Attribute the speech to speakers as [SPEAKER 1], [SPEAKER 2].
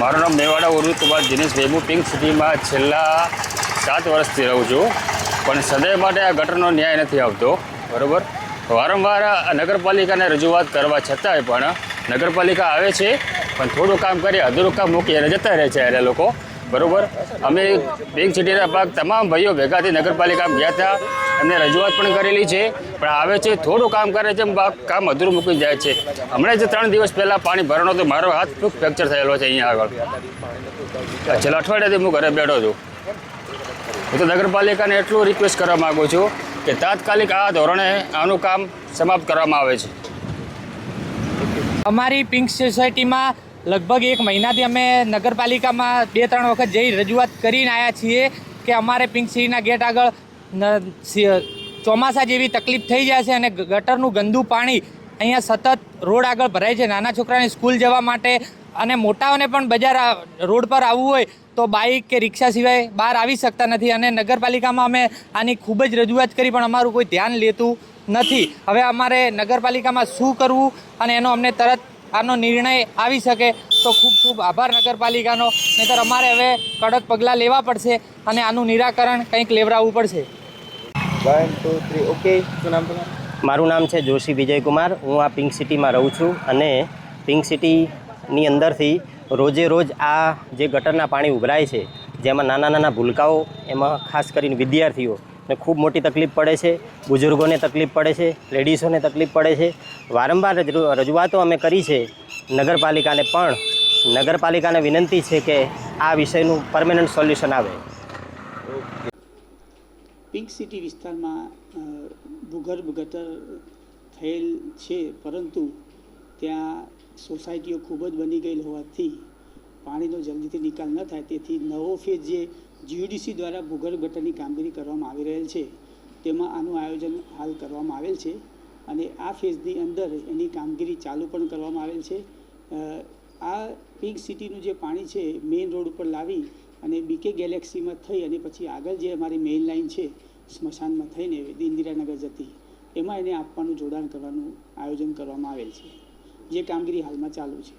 [SPEAKER 1] મારું નામ મેવાડા ઉરુકુમાર દિનેશભાઈ. હું પિંક સિટીમાં છેલ્લા 7 વર્ષથી રહું છું, પણ સદૈવ માટે આ ગટરનો ન્યાય નથી આવતો. બરાબર, વારંવાર નગરપાલિકાને રજૂઆત કરવા છતાંય પણ નગરપાલિકા આવે છે, પણ થોડું કામ કરી અધૂરું કામ મૂકી અને જતા રહે છે એ લોકો. બરાબર, અમે પિંક સિટીના ભાગ તમામ ભાઈઓ ભેગાથી નગરપાલિકામાં ગયા હતા, એમને રજૂઆત પણ કરેલી છે, પણ આવે છે થોડું કામ કરે છે, કામ અધૂરું મૂકી જાય છે. હમણાં જ 3 દિવસ પહેલાં પાણી ભરવાનો તો મારો હાથ ફ્રેક્ચર થયેલો છે અહીંયા આગળ. છેલ્લા અઠવાડિયાથી હું ઘરે બેઠો છું. હું તો નગરપાલિકાને એટલું રિક્વેસ્ટ કરવા માગું છું કે તાત્કાલિક આ ધોરણે આનું કામ સમાપ્ત કરવામાં આવે છે.
[SPEAKER 2] અમારી પિંક સોસાયટીમાં લગભગ 1 મહિનાથી અમે નગરપાલિકામાં 2-3 વખત જઈ રજૂઆત કરીને આવ્યા છીએ કે અમારે પિંક સિટીના ગેટ આગળ ચોમાસા જેવી તકલીફ થઈ જાય છે અને ગટરનું ગંદુ પાણી અહીંયા સતત રોડ આગળ ભરાય છે. નાના છોકરાને સ્કૂલ જવા માટે અને મોટાઓને પણ બજાર રોડ પર આવવું હોય તો બાઇક કે રિક્ષા સિવાય બહાર આવી શકતા નથી. અને નગરપાલિકામાં અમે આની ખૂબ જ રજૂઆત કરી, પણ અમારું કોઈ ધ્યાન લેતું નથી. હવે અમારે નગરપાલિકામાં શું કરવું અને એનો અમને તરત આનો નિર્ણય આવી શકે તો ખૂબ ખૂબ આભાર નગરપાલિકાનો. નહીંતર અમારે હવે કડક પગલાં લેવા પડશે અને આનું નિરાકરણ કંઈક લેવડાવવું પડશે.
[SPEAKER 3] 1 2 3 ઓકે. શું નામ તમારું?
[SPEAKER 4] મારું નામ છે જોશી વિજયકુમાર. હું આ પિંક સિટીમાં રહું છું અને પિંક સિટીની અંદરથી રોજે રોજ આ જે ગટરના પાણી ઉભરાય છે, જેમાં નાના નાના ભૂલકાઓ, એમાં ખાસ કરીને વિદ્યાર્થીઓને ખૂબ મોટી તકલીફ પડે છે, બુઝુર્ગોને તકલીફ પડે છે, લેડીઝોને તકલીફ પડે છે. વારંવાર રજૂઆતો અમે કરી છે નગરપાલિકાને, પણ નગરપાલિકાને વિનંતી છે કે આ વિષયનું પરમેનન્ટ સોલ્યુશન આવે.
[SPEAKER 5] પિંક સિટી વિસ્તારમાં ભૂગર્ભ ગટર થયેલ છે, પરંતુ ત્યાં સોસાયટીઓ ખૂબ જ બની ગયેલ હોવાથી પાણીનો જલ્દીથી નિકાલ ન થાય, તેથી નવો ફેઝ જે જીયુડીસી દ્વારા ભૂગર્ભ ગટરની કામગીરી કરવામાં આવી રહેલ છે તેમાં આનું આયોજન હાલ કરવામાં આવેલ છે અને આ ફેઝની અંદર એની કામગીરી ચાલુ પણ કરવામાં આવેલ છે. આ પિંક સિટીનું જે પાણી છે મેઇન રોડ ઉપર લાવી અને બીકે ગેલેક્સીમાં થઈ અને પછી આગળ જે અમારી મેઇન લાઇન છે સ્મશાનમાં થઈને ઇન્દિરાનગર જતી, એમાં એને આપવાનું જોડાણ કરવાનું આયોજન કરવામાં આવેલ છે, જે કામગીરી હાલમાં ચાલુ છે.